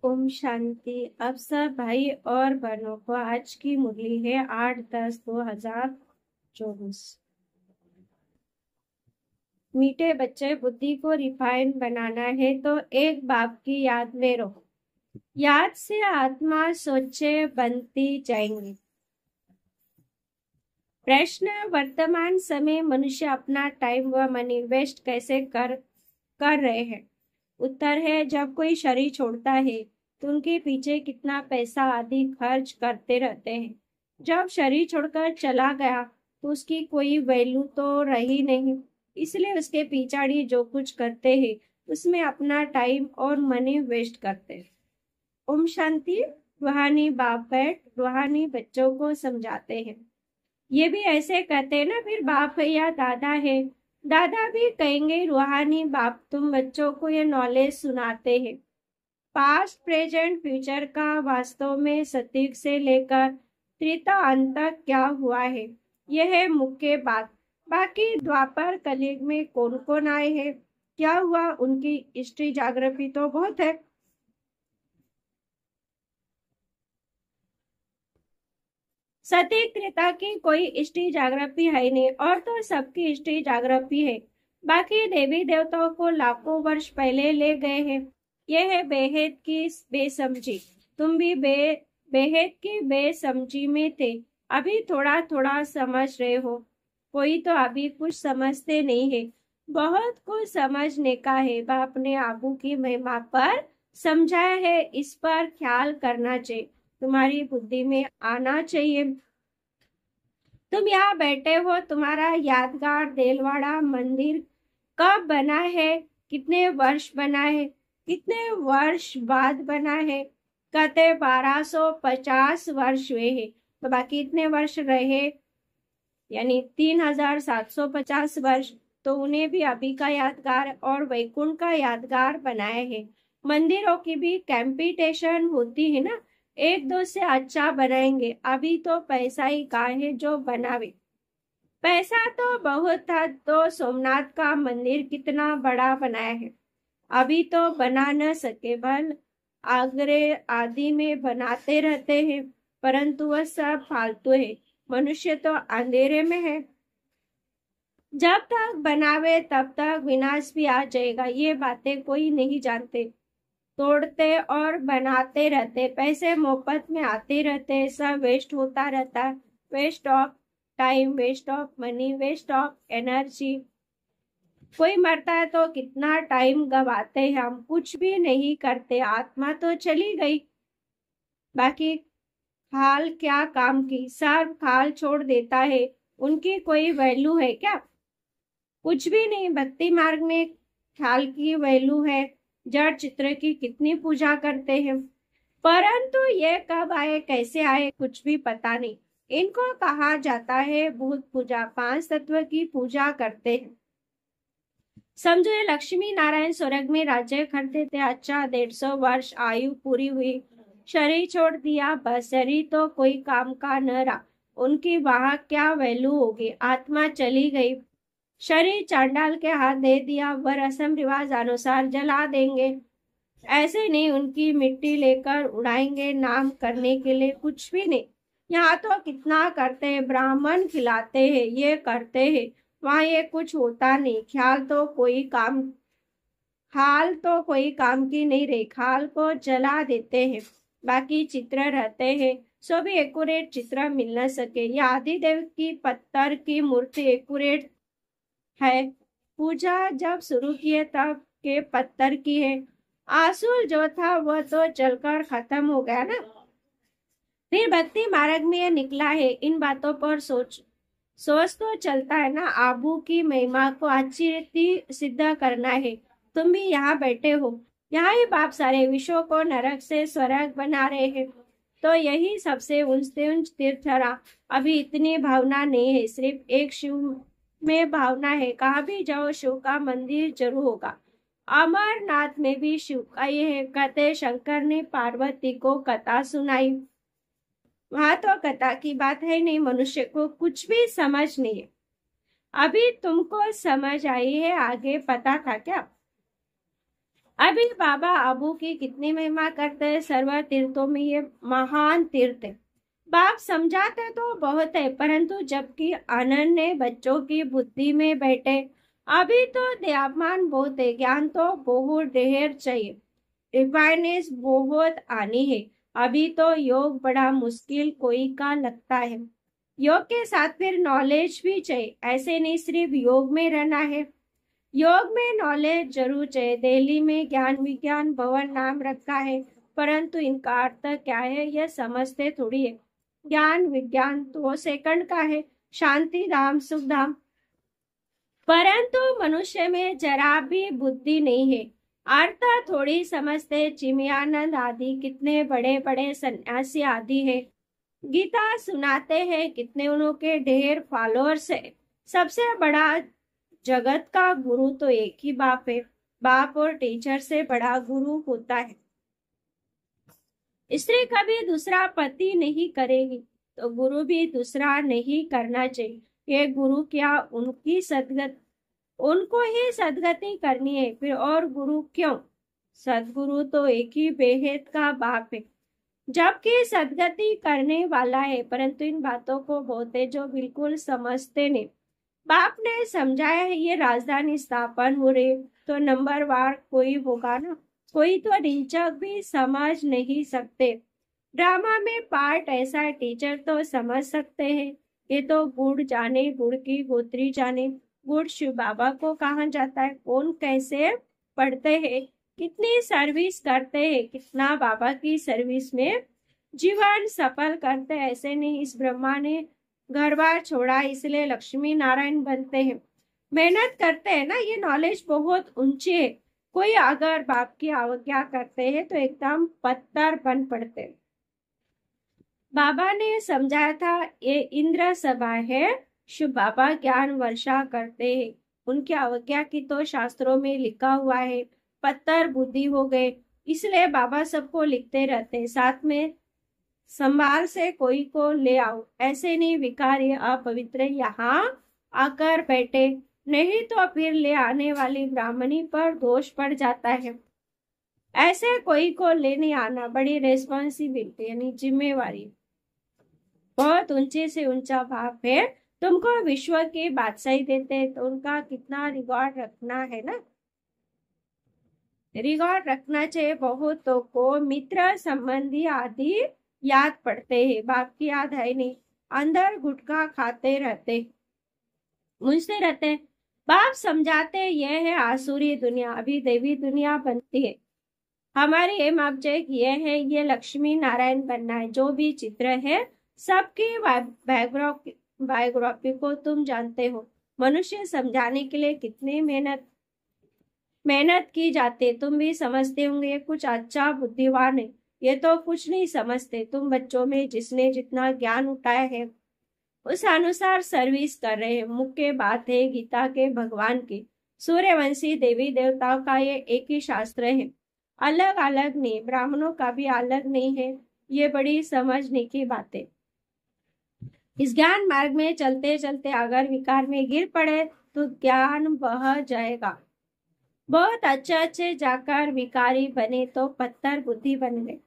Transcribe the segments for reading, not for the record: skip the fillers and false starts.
ओम शांति। अब सब भाई और बहनों को आज की मुरली है 8-10-2024। मीठे बच्चे, बुद्धि को रिफाइन बनाना है तो एक बाप की याद में रहो। याद से आत्मा सोचे बनती जाएंगी। प्रश्न, वर्तमान समय मनुष्य अपना टाइम व मनी वेस्ट कैसे कर रहे हैं? उत्तर है, जब कोई शरीर छोड़ता है तो उनके पीछे कितना पैसा आदि खर्च करते रहते हैं। जब शरीर छोड़कर चला गया तो उसकी कोई वैल्यू तो रही नहीं, इसलिए उसके पिछाड़ी जो कुछ करते हैं उसमें अपना टाइम और मनी वेस्ट करते हैं। ओम शांति। रूहानी बाप बैठ रूहानी बच्चों को समझाते हैं। ये भी ऐसे कहते हैं ना, फिर बाप है या दादा है। दादा भी कहेंगे रूहानी बाप तुम बच्चों को ये नॉलेज सुनाते हैं। पास्ट, प्रेजेंट, फ्यूचर का वास्तव में सतयुग से लेकर त्रेता अंत तक क्या हुआ है, यह है मुख्य बात। बाकी द्वापर कलयुग में कौन कौन आए हैं, क्या हुआ, उनकी हिस्ट्री ज्योग्राफी तो बहुत है। सती त्रेता की कोई हिस्ट्री ज्योग्राफी है नहीं, और तो सबकी हिस्ट्री ज्योग्राफी है। बाकी देवी देवताओं को लाखों वर्ष पहले ले गए हैं। यह है बेहद की बेसमझी। तुम भी बेहद की बेसमझी में थे, अभी थोड़ा थोड़ा समझ रहे हो। कोई तो अभी कुछ समझते नहीं है, बहुत कुछ समझने का है। बाप ने आबू की महिमा पर समझाया है, इस पर ख्याल करना चाहिए, तुम्हारी बुद्धि में आना चाहिए। तुम यहाँ बैठे हो, तुम्हारा यादगार देलवाड़ा मंदिर कब बना है, कितने वर्ष बना है, कितने वर्ष बाद बना है? कहते 1250 वर्ष हुए हैं, तो बाकी इतने वर्ष रहे यानी 3750 वर्ष, तो उन्हें भी अभी का यादगार और वैकुंठ का यादगार बनाया है। मंदिरों की भी कंपटीशन होती है ना, एक दो से अच्छा बनाएंगे। अभी तो पैसा ही कहाँ है जो बनावे। पैसा तो बहुत था तो सोमनाथ का मंदिर कितना बड़ा बनाया है, अभी तो बना न सके। भल आगरे आदि में बनाते रहते हैं, परंतु वह सब फालतू है। मनुष्य तो अंधेरे में है, जब तक बनावे तब तक विनाश भी आ जाएगा। ये बातें कोई नहीं जानते। तोड़ते और बनाते रहते, पैसे मुफ्त में आते रहते, सब वेस्ट होता रहता। Waste of time, waste of money, waste of energy. कोई मरता है तो कितना टाइम गवाते हैं हम, कुछ भी नहीं करते, आत्मा तो चली गई। बाकी खाल क्या काम की, सब खाल छोड़ देता है, उनकी कोई वैल्यू है क्या? कुछ भी नहीं। भक्ति मार्ग में खाल की वैल्यू है। जड़ चित्र की कितनी पूजा करते हैं, परंतु ये कब आए कैसे आए कुछ भी पता नहीं। इनको कहा जाता है भूत पूजा। 5 तत्व की पूजा करते हैं। समझो ये लक्ष्मी नारायण स्वर्ग में राज्य करते थे। अच्छा 150 वर्ष आयु पूरी हुई, शरीर छोड़ दिया, बस शरीर तो कोई काम का न रहा, उनकी वहां क्या वैल्यू होगी? आत्मा चली गई, शरीर चांडाल के हाथ दे दिया, वह रस्म रिवाज अनुसार जला देंगे। ऐसे नहीं, उनकी मिट्टी लेकर उड़ाएंगे, नाम करने के लिए कुछ भी नहीं। यहाँ तो कितना करते हैं, ब्राह्मण खिलाते हैं, ये करते हैं, वहां ये कुछ होता नहीं। ख्याल तो कोई काम की नहीं रही, खाल को जला देते हैं। बाकी चित्र रहते हैं, सो भी एक्यूरेट चित्र मिल न सके। ये आदिदेव की पत्थर की मूर्ति एक्यूरेट है, पूजा जब शुरू किए तब के पत्थर की है। आसुर जो था वह तो जलकर खत्म हो गया ना। फिर भक्ति मार्ग में यह निकला है, इन बातों पर सोच तो चलता है ना। आबू की महिमा को अच्छी रीति सिद्ध करना है। तुम भी यहाँ बैठे हो, यहाँ ही बाप सारे विश्व को नरक से स्वर्ग बना रहे हैं, तो यही सबसे ऊंच तीर्थ रहा। अभी इतनी भावना नहीं है, सिर्फ एक शिव में भावना है। कहाँ भी जाओ शिव का मंदिर जरूर होगा। अमरनाथ में भी शिव का ही है। कहते शंकर ने पार्वती को कथा सुनाई, वहां तो कथा की बात है नहीं, मनुष्य को कुछ भी समझ नहीं है। अभी तुमको समझ आई है, आगे पता था क्या? अभी बाबा अबू की कितनी महिमा करते हैं। सर्व तीर्थों में ये महान तीर्थ है। बाप समझाते तो बहुत है, परंतु जबकि आनंद ने बच्चों की बुद्धि में बैठे, अभी तो तापमान बहुत है, ज्ञान तो बहुत ढेर चाहिए, रिफाइनेस बहुत आनी है। अभी तो योग बड़ा मुश्किल कोई का लगता है। योग के साथ फिर नॉलेज भी चाहिए, ऐसे नहीं सिर्फ योग में रहना है। योग में नॉलेज जरूर चाहिए। दिल्ली में ज्ञान विज्ञान भवन नाम रखा है, परंतु इनका अर्थ क्या है यह समझते थोड़ी है। ज्ञान विज्ञान 2 सेकंड का है, शांति धाम सुख धाम, परंतु मनुष्य में जरा भी बुद्धि नहीं है, अर्थ थोड़ी समझते। चिमयानंद आदि कितने बड़े बड़े सन्यासी आदि है, गीता सुनाते हैं, कितने उनके ढेर फॉलोअर्स है। सबसे बड़ा जगत का गुरु तो एक ही बाप है। बाप और टीचर से बड़ा गुरु होता है। स्त्री कभी दूसरा पति नहीं करेगी, तो गुरु भी दूसरा नहीं करना चाहिए। ये गुरु क्या, उनकी सदगत, उनको ही सदगति करनी है, फिर और गुरु क्यों। सदगुरु तो एक ही बेहद का बाप है, जबकि सदगति करने वाला है। परंतु इन बातों को बहुत है जो बिल्कुल समझते नहीं। बाप ने समझाया है, ये राजधानी स्थापन हो रही, तो नंबर वार कोई होगा ना, कोई तो टीचर भी समझ नहीं सकते। ड्रामा में पार्ट ऐसा है, टीचर तो समझ सकते हैं। ये तो गुड़ जाने, गुड़ की गोत्री जाने, गुड़ शिव बाबा को कहाँ जाता है, कौन कैसे पढ़ते हैं, कितनी सर्विस करते हैं, कितना बाबा की सर्विस में जीवन सफल करते हैं। ऐसे नहीं इस ब्रह्मा ने घर बार छोड़ा इसलिए लक्ष्मी नारायण बनते हैं, मेहनत करते हैं ना। ये नॉलेज बहुत ऊंची है। कोई अगर बाप की अवज्ञा करते हैं तो एकदम पत्थर बन पड़ते हैं। बाबा ने समझाया था, ये इंद्र सभा है, शिव बाबा ज्ञान वर्षा करते हैं, उनकी अवज्ञा की तो शास्त्रों में लिखा हुआ है, पत्थर बुद्धि हो गए। इसलिए बाबा सबको लिखते रहते हैं, साथ में संभाल से कोई को ले आओ, ऐसे नहीं विकारी अपवित्र यहाँ आकर बैठे, नहीं तो फिर ले आने वाली ब्राह्मणी पर दोष पड़ जाता है। ऐसे कोई को लेने आना बड़ी रेस्पॉन्सिबिलिटी यानी जिम्मेवारी, बहुत ऊंचे से ऊंचा भाव है। तुमको विश्व की बादशाही देते हैं तो उनका कितना रिकॉर्ड रखना है ना, रिकॉर्ड रखना चाहिए। बहुतों को मित्र संबंधी आदि याद पड़ते हैं, बाप की याद है नहीं, अंदर गुटखा खाते रहते, मुझसे रहते। बाप समझाते यह है आसुरी दुनिया, अभी देवी दुनिया बनती है। हमारी एम ऑब्जेक्ट ये है, ये लक्ष्मी नारायण बनना है। जो भी चित्र है सबकी बायोग्राफी को तुम जानते हो। मनुष्य समझाने के लिए कितनी मेहनत की जाती है, तुम भी समझते होंगे। कुछ अच्छा बुद्धिमान है, ये तो कुछ नहीं समझते। तुम बच्चों में जिसने जितना ज्ञान उठाया है उस अनुसार सर्विस कर रहे हैं। मुख्य बात है गीता के भगवान की, सूर्यवंशी देवी देवताओं का ये एक ही शास्त्र है, अलग अलग नहीं, ब्राह्मणों का भी अलग नहीं है। ये बड़ी समझने की बात है। इस ज्ञान मार्ग में चलते चलते अगर विकार में गिर पड़े तो ज्ञान बह जाएगा। बहुत अच्छे जाकर विकारी बने तो पत्थर बुद्धि बन गए।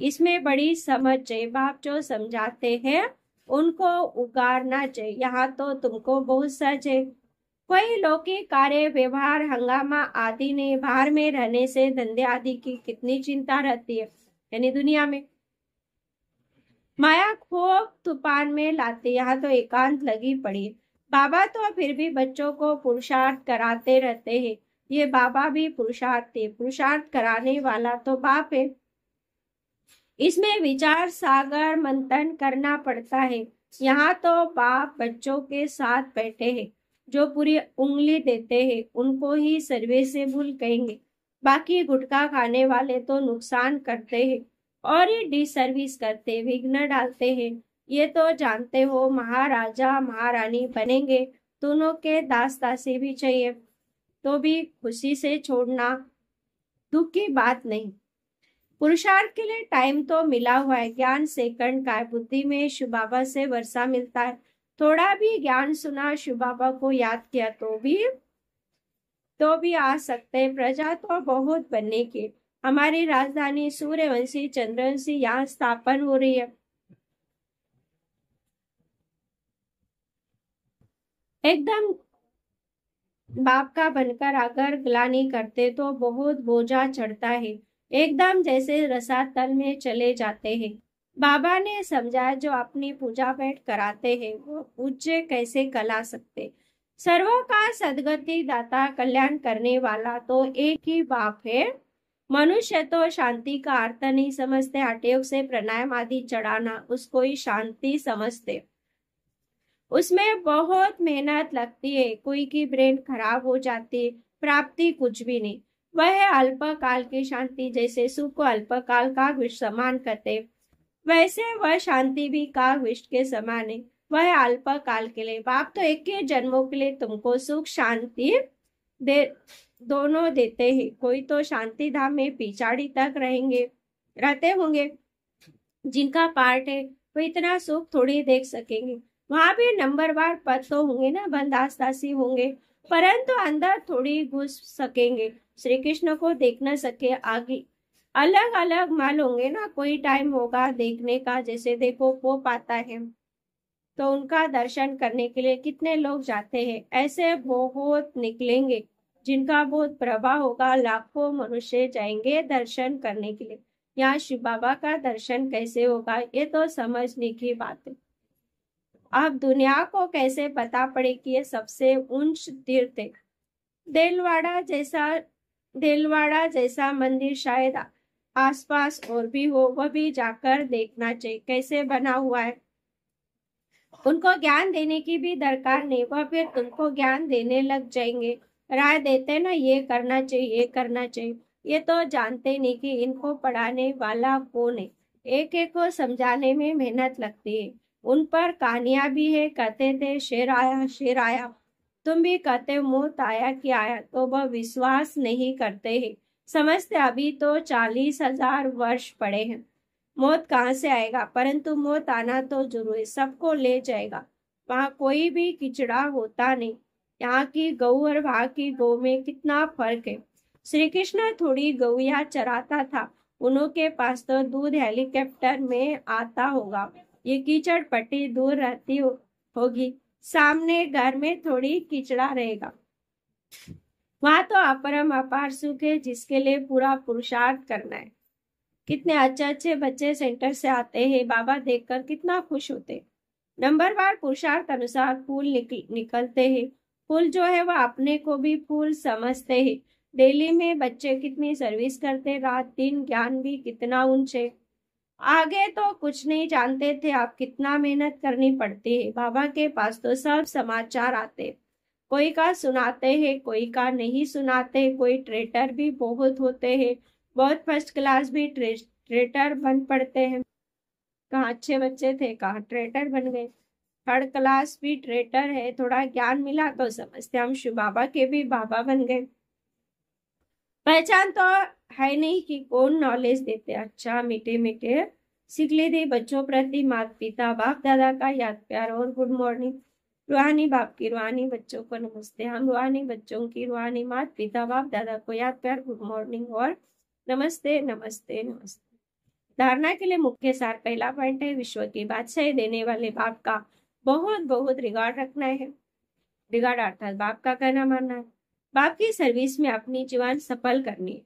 इसमें बड़ी समझ चाहिए। बाप जो समझाते हैं उनको उगारना चाहिए। यहाँ तो तुमको बहुत सच है। कोई लौकिक कार्य व्यवहार हंगामा आदि ने बाहर में रहने से धंधे आदि की कितनी चिंता रहती है, यानी दुनिया में माया खूब तूफान में लाते, यहाँ तो एकांत लगी पड़ी है। बाबा तो फिर भी बच्चों को पुरुषार्थ कराते रहते हैं। ये बाबा भी पुरुषार्थ कराने वाला तो बाप है। इसमें विचार सागर मंथन करना पड़ता है। यहाँ तो बाप बच्चों के साथ बैठे हैं, जो पूरी उंगली देते हैं उनको ही सर्विसेबल कहेंगे। बाकी गुटखा खाने वाले तो नुकसान करते हैं और ये डिसर्विस करते, विघ्न डालते हैं। ये तो जानते हो, महाराजा महारानी बनेंगे, दोनों के दास दासी भी चाहिए, तो भी खुशी से छोड़ना दुख की बात नहीं। पुरुषार्थ के लिए टाइम तो मिला हुआ है, ज्ञान सेकंड का है। बुद्धि में शिव बाबा से वर्षा मिलता है। थोड़ा भी ज्ञान सुना, शिव बाबा को याद किया तो भी तो भी आ सकते हैं। प्रजा तो बहुत बनने की। हमारी राजधानी सूर्यवंशी चंद्रवंशी यहाँ स्थापन हो रही है। एकदम बाप का बनकर अगर ग्लानि करते तो बहुत बोझा चढ़ता है। एकदम जैसे रसातल में चले जाते हैं। बाबा ने समझा जो अपनी पूजा पाठ कराते हैं वो पूज्य कैसे कला सकते। सर्वों का सदगति दाता कल्याण करने वाला तो एक ही बाप है। मनुष्य तो शांति का अर्थ नहीं समझते। हठयोग से प्राणायाम आदि चढ़ाना उसको ही शांति समझते। उसमें बहुत मेहनत लगती है। कोई की ब्रेन खराब हो जाती, प्राप्ति कुछ भी नहीं। वह है अल्पकाल की शांति। जैसे सुख को अल्पकाल का विष समान करते, वैसे वह शांति भी काग विष के समान है। वह अल्पकाल के लिए। बाप तो एक ही जन्मों के लिए तुमको सुख शांति दे दोनों देते हैं। कोई तो शांति धाम में पिछाड़ी तक रहते होंगे। जिनका पार्ट है वो इतना सुख थोड़ी देख सकेंगे। वहां भी नंबरवार पद तो होंगे ना, बंदास्तासी होंगे, परंतु अंदर थोड़ी घुस सकेंगे। श्री कृष्ण को देख न सके आगे। अलग अलग माल होंगे ना। कोई टाइम होगा देखने का, जैसे देखो पोप आता है तो उनका दर्शन करने के लिए कितने लोग जाते हैं। ऐसे बहुत निकलेंगे जिनका बहुत प्रभाव होगा। लाखों मनुष्य जाएंगे दर्शन करने के लिए। यहाँ शिव बाबा का दर्शन कैसे होगा ये तो समझने की बात है। अब दुनिया को कैसे पता पड़े कि ये सबसे उच्च तीर्थ है। देलवाड़ा जैसा मंदिर शायद आसपास और भी हो, वह भी जाकर देखना चाहिए कैसे बना हुआ है। उनको ज्ञान देने की भी दरकार नहीं, वह फिर तुमको ज्ञान देने लग जाएंगे। राय देते ना, ये करना चाहिए ये करना चाहिए। ये तो जानते नहीं कि इनको पढ़ाने वाला कौन है। एक एक को समझाने में मेहनत लगती है। उन पर कहानियां भी है। कहते थे शेर आया शेर आया, तुम भी कहते मौत आया कि आया, तो वह विश्वास नहीं करते हैं। समझते अभी तो 40,000 वर्ष पड़े हैं। मौत कहाँ से आएगा, परंतु मौत आना तो जरूर है। सबको ले जाएगा। वहां कोई भी किचड़ा होता नहीं। यहाँ की गऊ और वहां की गऊ में कितना फर्क है। श्री कृष्ण थोड़ी गौया चराता था। उनके पास तो दूध हेलीकॉप्टर में आता होगा। ये कीचड़ पट्टी दूर रहती होगी। सामने घर में थोड़ी कीचड़ा रहेगा। वहां तो अपरम अपार सुख है जिसके लिए पूरा पुरुषार्थ करना है। कितने अच्छे अच्छे बच्चे सेंटर से आते हैं। बाबा देखकर कितना खुश होते। नंबरवार पुरुषार्थ अनुसार फूल निकलते हैं। फूल जो है वह अपने को भी फूल समझते हैं। दिल्ली में बच्चे कितनी सर्विस करते, रात दिन, ज्ञान भी कितना ऊंचे। आगे तो कुछ नहीं जानते थे, आप कितना मेहनत करनी पड़ती है। बाबा के पास तो सब समाचार आते। कोई का सुनाते हैं, कोई का नहीं सुनाते। कोई ट्रेटर भी बहुत होते हैं। बहुत फर्स्ट क्लास भी ट्रेटर बन पड़ते हैं। कहाँ अच्छे बच्चे थे, कहाँ ट्रेटर बन गए। थर्ड क्लास भी ट्रेटर है। थोड़ा ज्ञान मिला तो समझते हम शिव बाबा के भी बाबा बन गए। पहचान तो है नहीं कि कौन नॉलेज देते। अच्छा मीठे मीठे सीख लेते बच्चों प्रति माता पिता बाप दादा का याद प्यार और गुड मॉर्निंग। रूहानी बाप की रूहानी बच्चों को नमस्ते। हम रूहानी बच्चों की रूहानी माता पिता बाप दादा को याद प्यार गुड मॉर्निंग और नमस्ते नमस्ते नमस्ते। धारणा के लिए मुख्य सार। पहला पॉइंट है विश्व की बादशाही देने वाले बाप का बहुत बहुत रिगार्ड रखना है। रिगार्ड अर्थात बाप का कहना मानना है। बाप की सर्विस में अपनी जीवन सफल करनी है।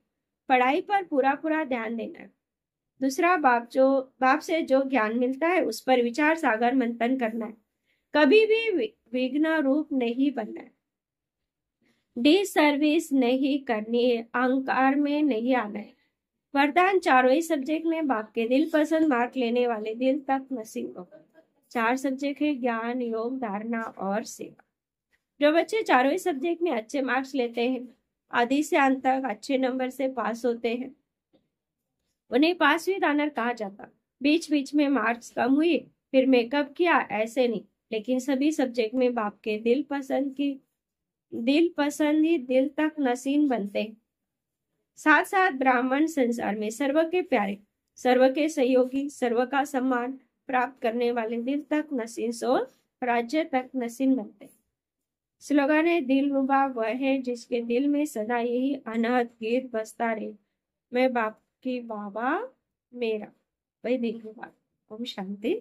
पढ़ाई पर पूरा पूरा ध्यान देना है। दूसरा, बाप से जो ज्ञान मिलता है उस पर विचार सागर मंथन करना है। कभी भी विघ्न रूप नहीं बनना है। डिसर्विस नहीं करनी है। अहंकार में नहीं आना है। वरदान चारों ही सब्जेक्ट में बाप के दिल पसंद मार्क लेने वाले दिल तक नसीब हो। 4 सब्जेक्ट है, ज्ञान योग धारणा और सेवा। जो बच्चे चारों ही सब्जेक्ट में अच्छे मार्क्स लेते हैं, आदि से अंत तक अच्छे नंबर से पास होते हैं, उन्हें पास विद ऑनर कहा जाता। बीच बीच में मार्क्स कम हुए फिर मेकअप किया, ऐसे नहीं, लेकिन सभी सब्जेक्ट में बाप के दिल पसंद ही दिल तक नसीन बनते। साथ साथ ब्राह्मण संसार में सर्व के प्यारे, सर्व के सहयोगी, सर्व का सम्मान प्राप्त करने वाले दिल तक नसीन और राज्य तक नसीन बनते। स्लोगन है, दिलरुबा वह है जिसके दिल में सदा यही अनहद गीत बजता रहे, मैं बाप की बाबा मेरा, वही दिलरुबा। ओम शांति।